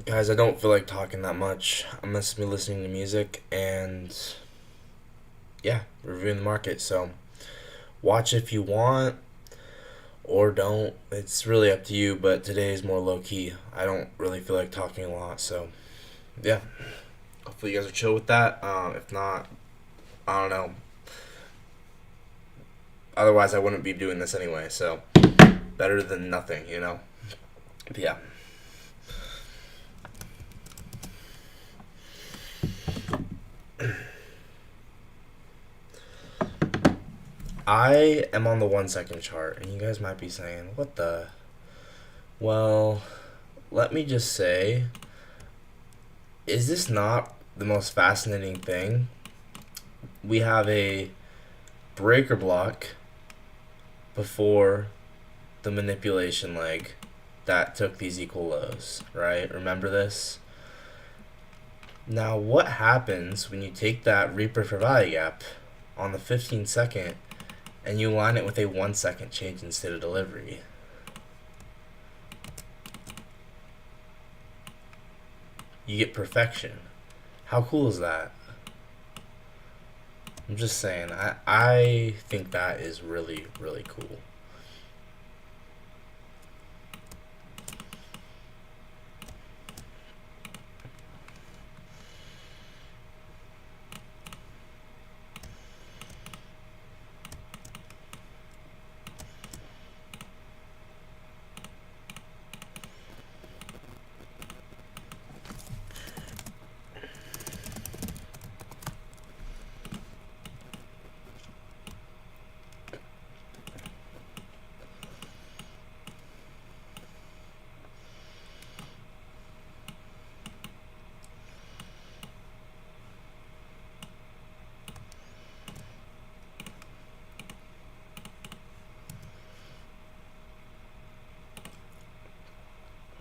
Guys, I don't feel like talking that much. I'm just gonna be listening to music and yeah, reviewing the market. So watch if you want or don't. It's really up to you, but today is more low key. I don't really feel like talking a lot, so yeah. Hopefully you guys are chill with that. If not, I don't know. Otherwise, I wouldn't be doing this anyway. So better than nothing, you know. But yeah. I am on the 1 second chart, and you guys might be saying, "What the?" Well, let me just say, is this not the most fascinating thing? We have a breaker block before the manipulation leg that took these equal lows, right? Remember this? Now, what happens when you take that Reaper for value gap on the 15 second and you line it with a 1 second change in state of delivery? You get perfection. How cool is that? I'm just saying, I think that is really, really cool.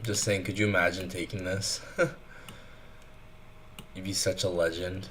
Just saying, could you imagine taking this? You'd be such a legend.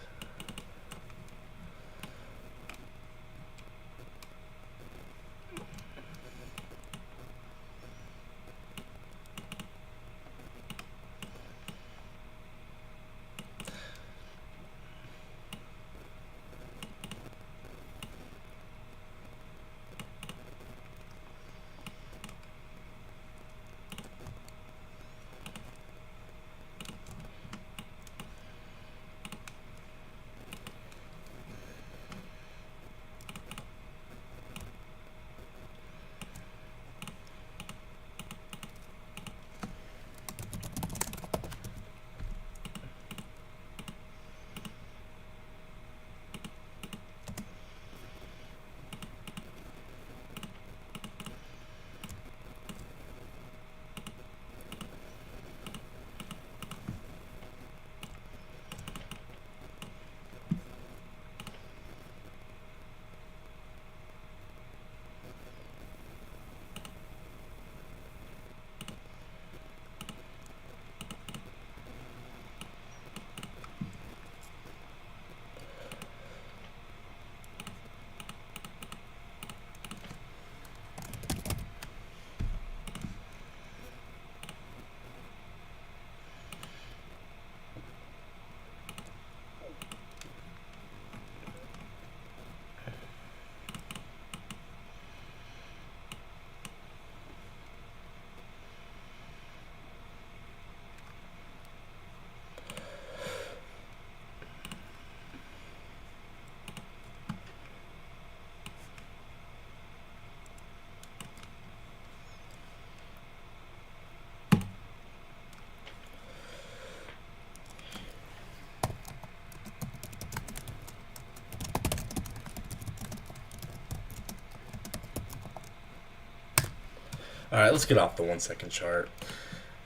All right, let's get off the 1 second chart.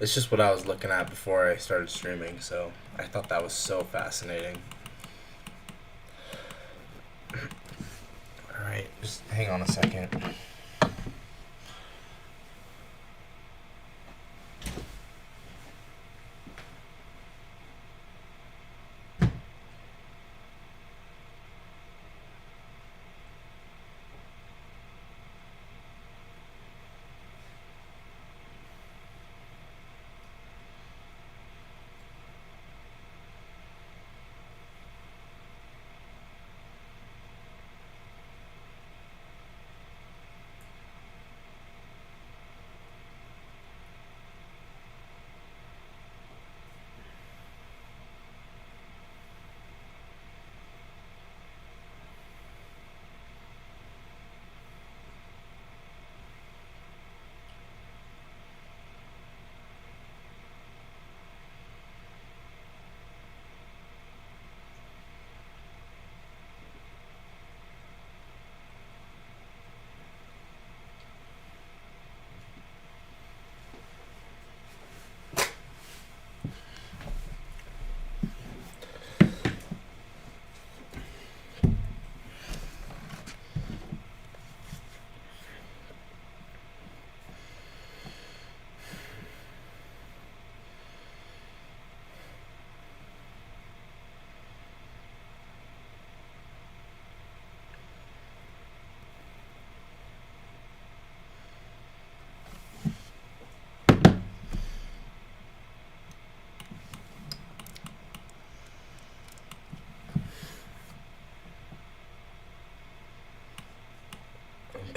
It's just what I was looking at before I started streaming, so I thought that was so fascinating. All right, just hang on a second.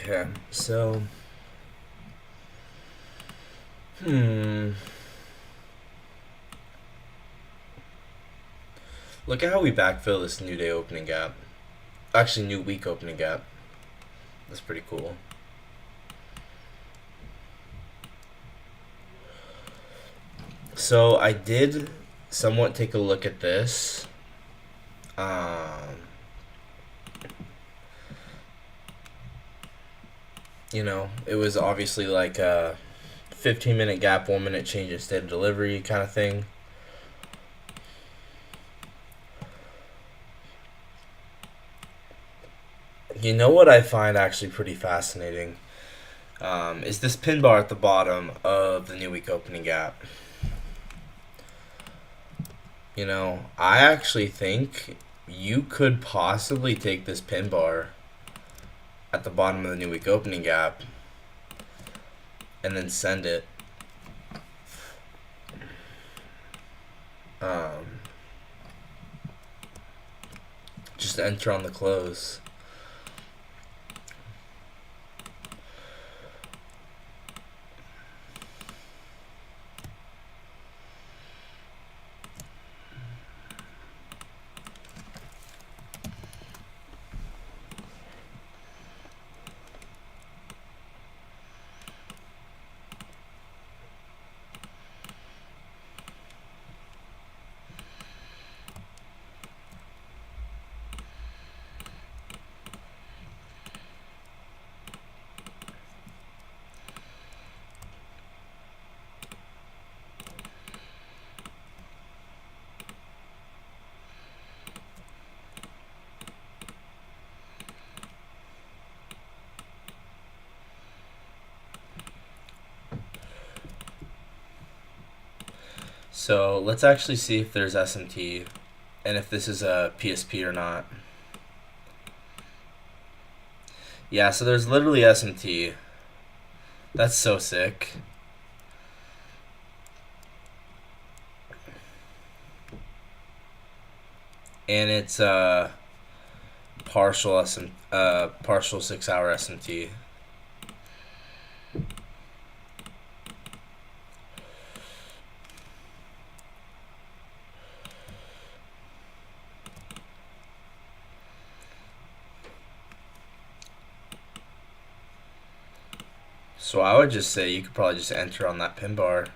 Okay, so look at how we backfill this new day opening gap. Actually, new week opening gap. That's pretty cool. So I did somewhat take a look at this. It was obviously like a 15-minute gap, 1 minute change in state of delivery kind of thing. You know what I find actually pretty fascinating is this pin bar at the bottom of the new week opening gap. I actually think you could possibly take this pin bar at the bottom of the new week opening gap and then send it. Just enter on the close. So let's actually see if there's SMT and if this is a PSP or not. Yeah, so there's literally SMT. That's so sick. And it's partial 6-hour SMT. So I would just say you could probably just enter on that pin bar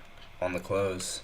on the close.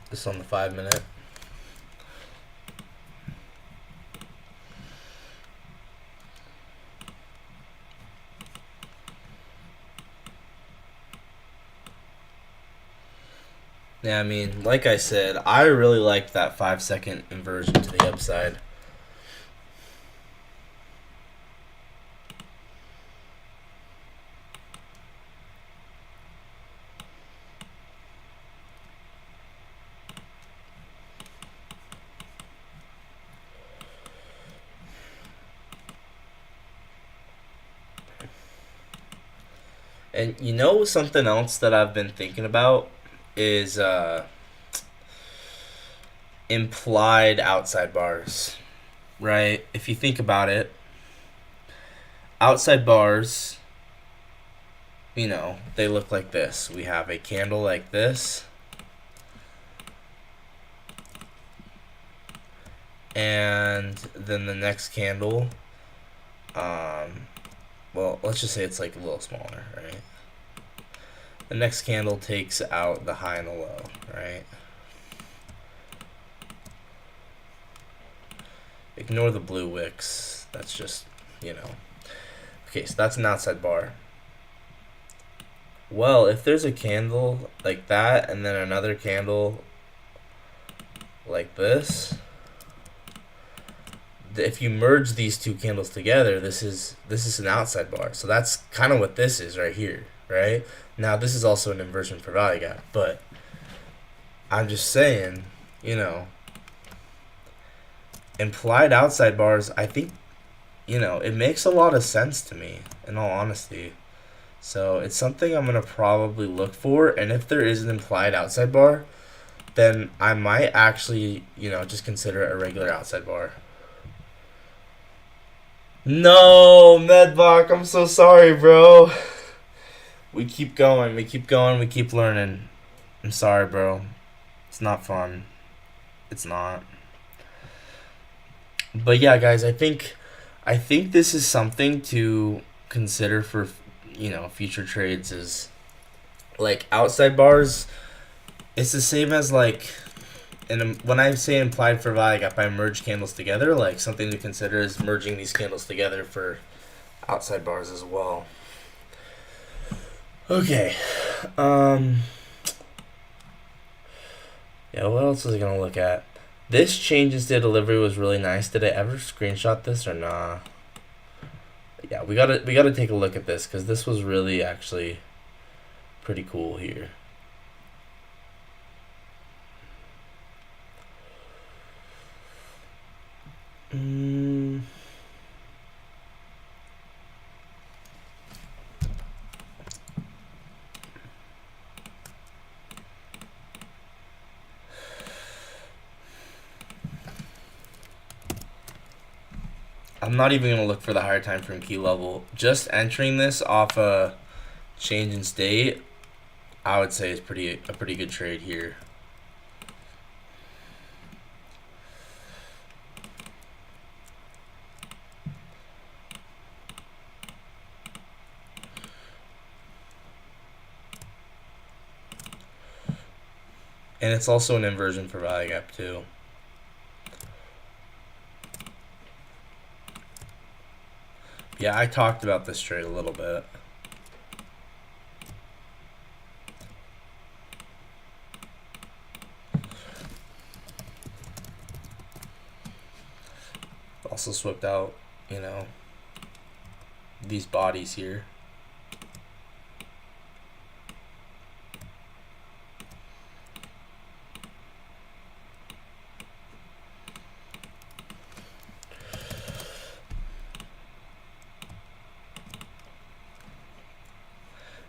This on the 5-minute. Yeah, I mean, like I said, I really liked that 5-second inversion to the upside. And something else that I've been thinking about is implied outside bars, right? If you think about it, outside bars, they look like this. We have a candle like this, and then the next candle, well, let's just say it's like a little smaller, right? The next candle takes out the high and the low, right? Ignore the blue wicks. That's just, Okay, so that's an outside bar. Well, if there's a candle like that and then another candle like this, if you merge these two candles together, this is an outside bar. So that's kind of what this is right here, right? Now this is also an inversion for value gap, but I'm just saying, you know, implied outside bars, I think, you know, it makes a lot of sense to me, in all honesty. So it's something I'm going to probably look for, and if there is an implied outside bar, then I might actually, you know, just consider it a regular outside bar. No, Medbach, I'm so sorry, bro. We keep going, we keep going, we keep learning. I'm sorry, bro. It's not fun. It's not. But yeah, guys, I think this is something to consider for, you know, future trades. Is like outside bars. It's the same as like, and when I say implied for value gap, I merge candles together. Like something to consider is merging these candles together for outside bars as well. Okay. Yeah, what else was I gonna look at? This changes to delivery was really nice. Did I ever screenshot this or nah? Yeah, we gotta take a look at this because this was really actually pretty cool here. I'm not even gonna look for the higher time frame key level. Just entering this off a change in state, I would say is a pretty good trade here. And it's also an inversion for value gap too. Yeah, I talked about this trade a little bit. Also swept out, you know, these bodies here.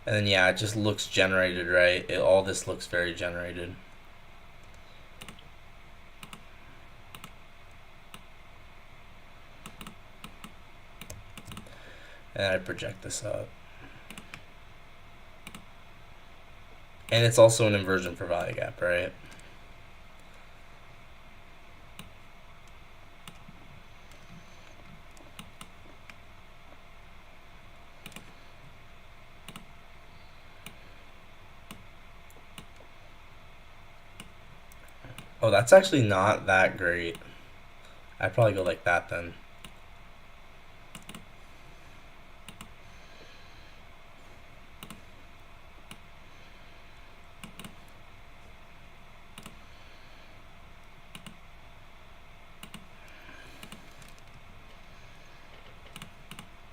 And then yeah, it just looks generated, right? All this looks very generated. And I project this up. And it's also an inversion for value gap, right? Oh, that's actually not that great. I'd probably go like that then.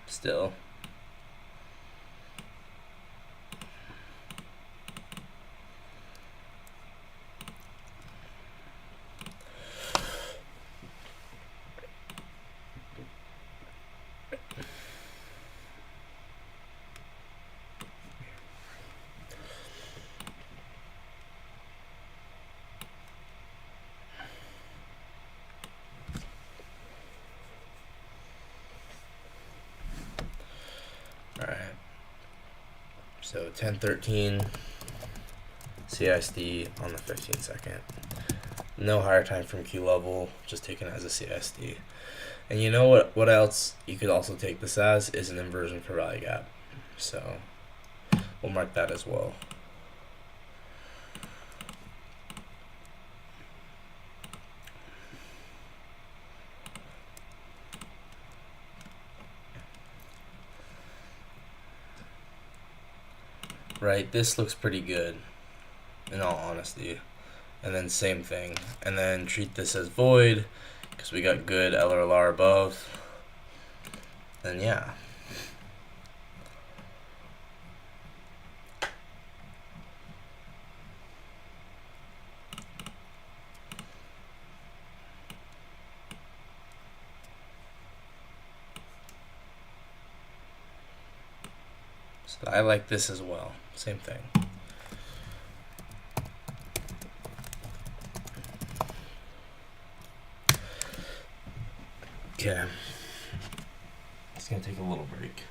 Still. Alright. So 1013 CISD on the 15 second. No higher time from Q level, just taken as a CISD. And you know what else you could also take this as is an inversion for value gap. So we'll mark that as well. right? This looks pretty good, in all honesty. And then same thing. And then treat this as void, because we got good LRLR above. And yeah. So I like this as well. Same thing. Okay. It's gonna take a little break.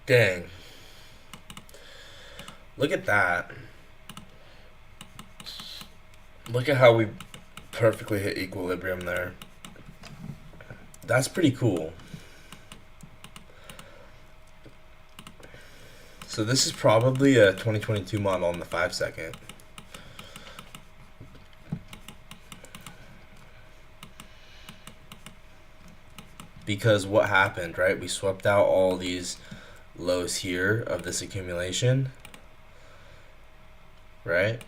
Dang. Look at that. Look at how we perfectly hit equilibrium there. That's pretty cool. So this is probably a 2022 model on the 5-second. Because what happened, right? We swept out all these lows here of this accumulation, right?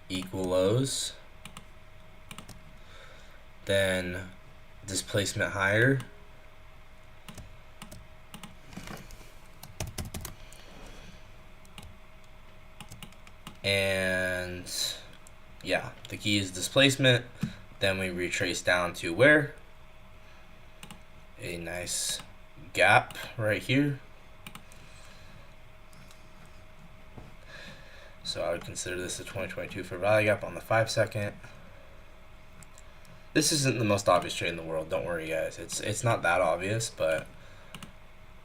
Equal lows. Then displacement higher. And yeah, the key is displacement. Then we retrace down to where? A nice gap right here. So I would consider this a 2022 for value gap on the 5 second. This isn't the most obvious trade in the world. Don't worry, guys. It's not that obvious, but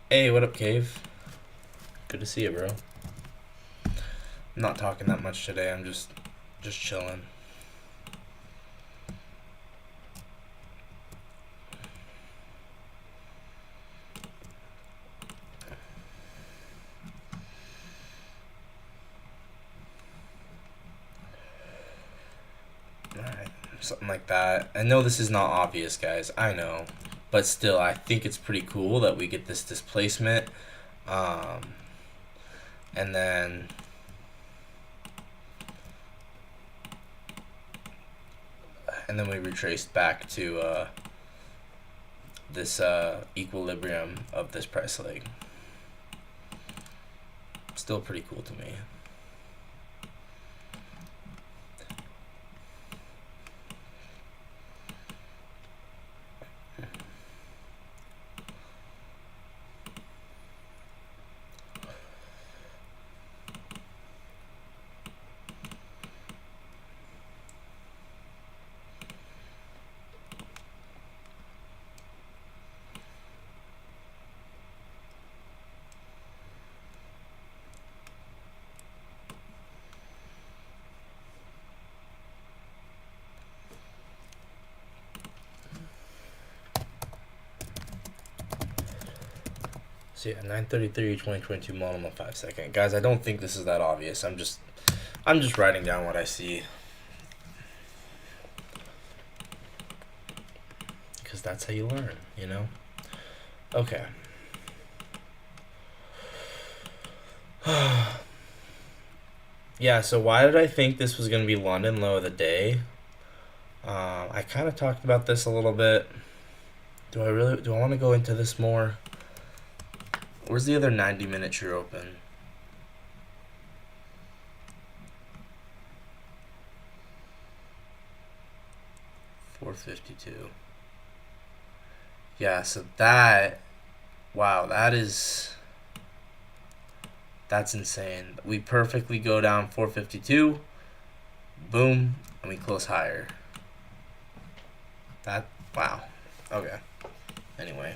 hey, what up, Cave? Good to see you, bro. I'm not talking that much today. I'm just chilling. Alright, something like that. I know this is not obvious, guys. I know. But still, I think it's pretty cool that we get this displacement. And then we retraced back to this equilibrium of this price leg. Still pretty cool to me. So yeah, 933, 2022 model on the 5 second. Guys, I don't think this is that obvious. I'm just writing down what I see. Because that's how you learn, you know? Okay. Yeah, so why did I think this was going to be London low of the day? I kind of talked about this a little bit. Do I want to go into this more? Where's the other 90-minute true open? $452. Yeah, so wow, that's insane. We perfectly go down 452, boom, and we close higher. Wow. Okay. Anyway.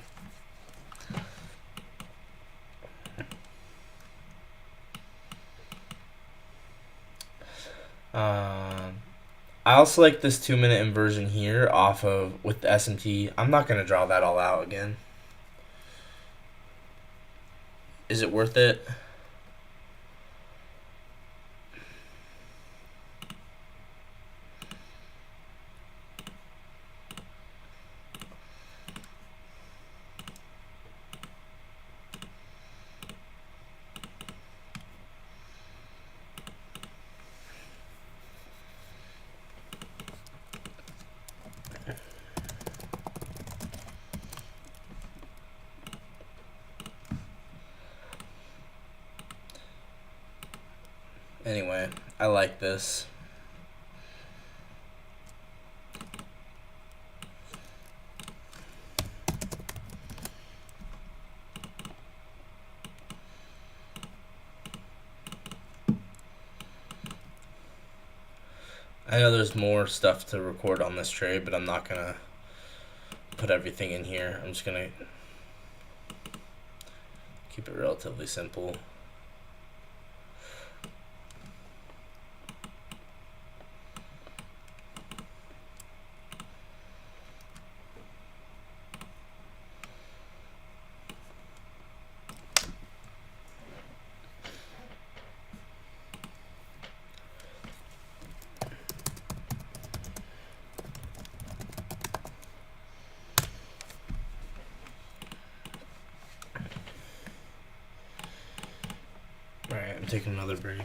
I also like this 2-minute inversion here off of with the S&T. I'm not going to draw that all out again. Is it worth it? Anyway, I like this. I know there's more stuff to record on this trade, but I'm not going to put everything in here. I'm just going to keep it relatively simple. Alright, I'm taking another break.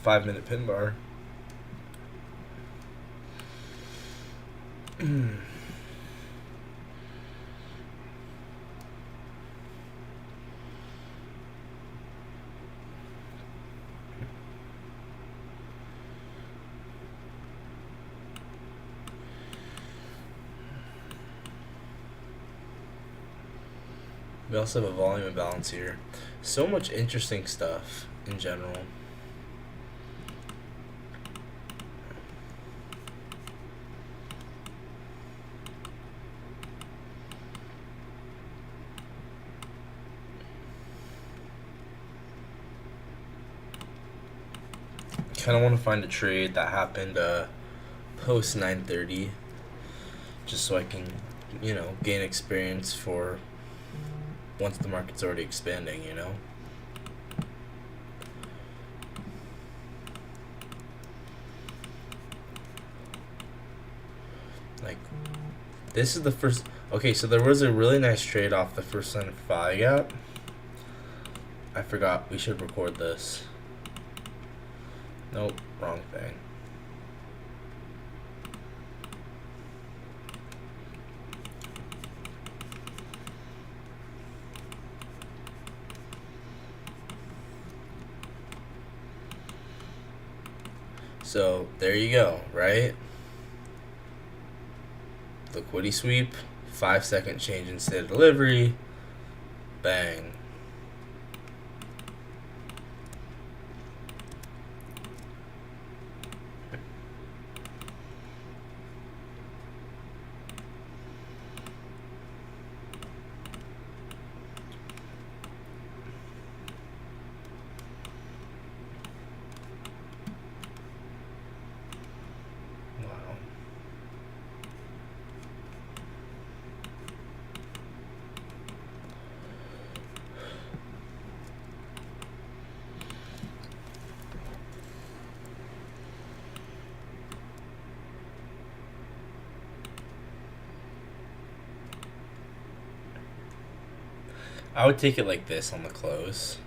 5-minute pin bar. We also have a volume imbalance here. So much interesting stuff in general. Kind of want to find a trade that happened post 9:30, just so I can, gain experience for once the market's already expanding, Like, this is the first. Okay, so there was a really nice trade off the first sign of phi gap. I forgot we should record this. Nope, wrong thing. So there you go, right? Liquidity sweep, 5-second change in state of delivery, bang. I would take it like this on the close.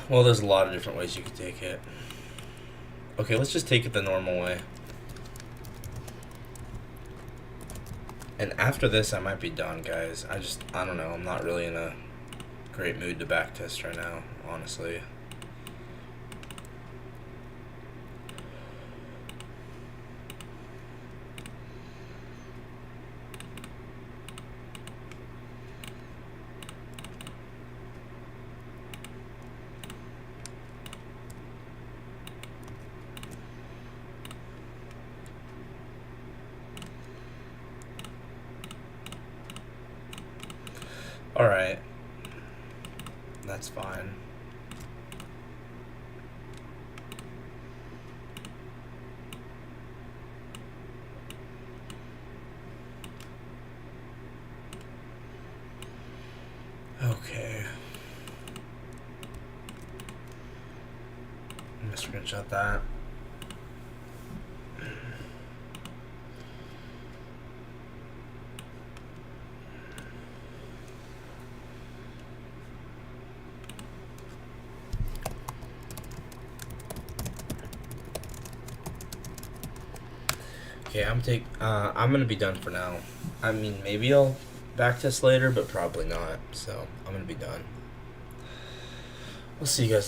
Well, there's a lot of different ways you could take it. Okay, let's just take it the normal way. And after this, I might be done, guys. I don't know. I'm not really in a great mood to backtest right now, honestly. Alright. That's fine. Okay. I'm gonna screenshot that. Okay, I'm gonna be done for now. I mean, maybe I'll backtest later, but probably not. So I'm gonna be done. We'll see you guys later.